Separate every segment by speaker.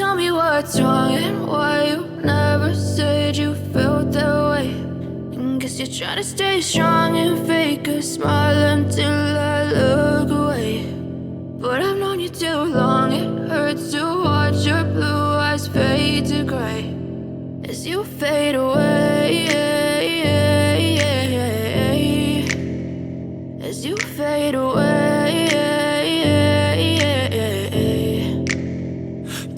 Speaker 1: tell me what's wrong and why you never said you felt that way. And guess you're trying to stay strong and fake a smile until I look away. But I've known you too long, it hurts to watch your blue eyes fade to gray as you fade away, as you fade away.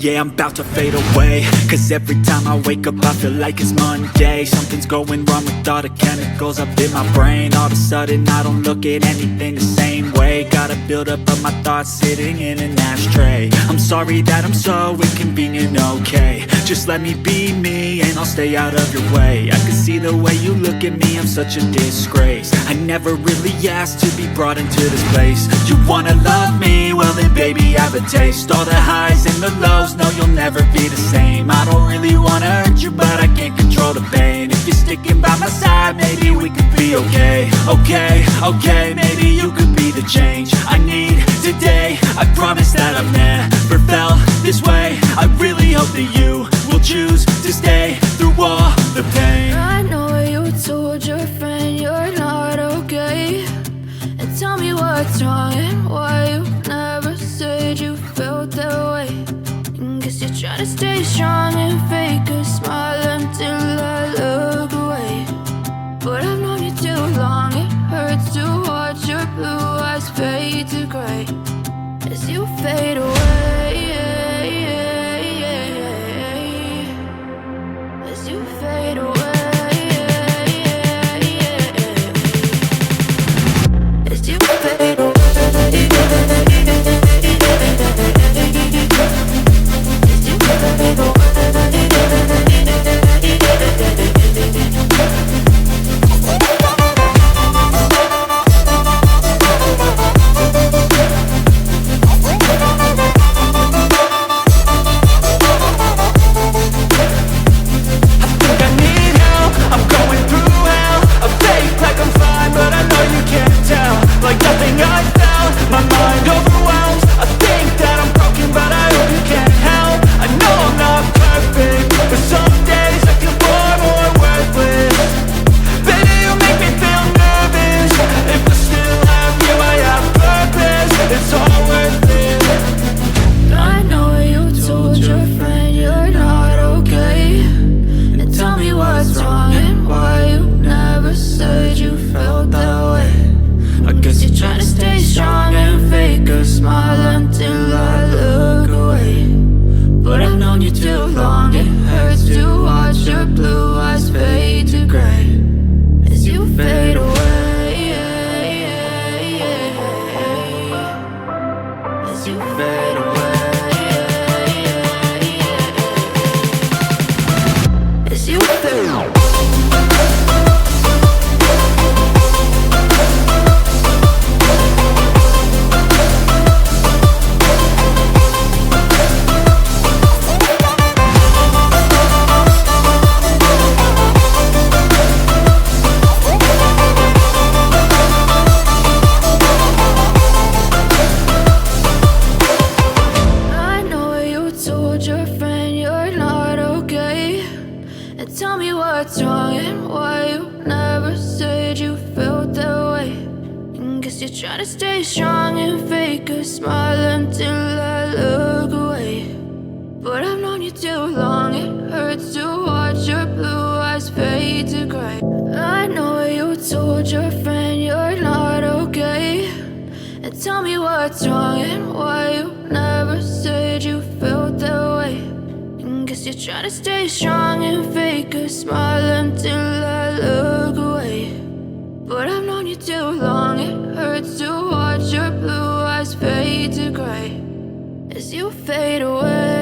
Speaker 2: Yeah, I'm about to fade away, cause every time I wake up I feel like it's Monday. Something's going wrong with all the chemicals up in my brain. All of a sudden I don't look at anything the same way. Got a buildup of my thoughts sitting in an ashtray. I'm sorry that I'm so inconvenient, okay. Just let me be me and I'll stay out of your way. I can see the way you look at me, I'm such a disgrace. I never really asked to be brought into this place. You wanna love me? Well then baby have a taste. All the highs and the lows, no you'll never be the same. I don't really wanna hurt you but I can't control the pain. If you're sticking by my side maybe we could be okay. Okay, maybe you could be the change I need today. I promise that I've never felt this way. I really hope that you will choose to stay through all the pain.
Speaker 1: I know you told your friend you're not okay, and tell me what's wrong and why you never said you felt that way. And guess you're trying to stay strong and fake a smile until I look away. But I've known you too long, it hurts to watch your blue eyes fade to gray as you fade away, as you fade away, as you fade away. Try to stay strong and fake a smile until I look away. But I've known you too long, it hurts to watch your blue eyes fade to gray as you fade away.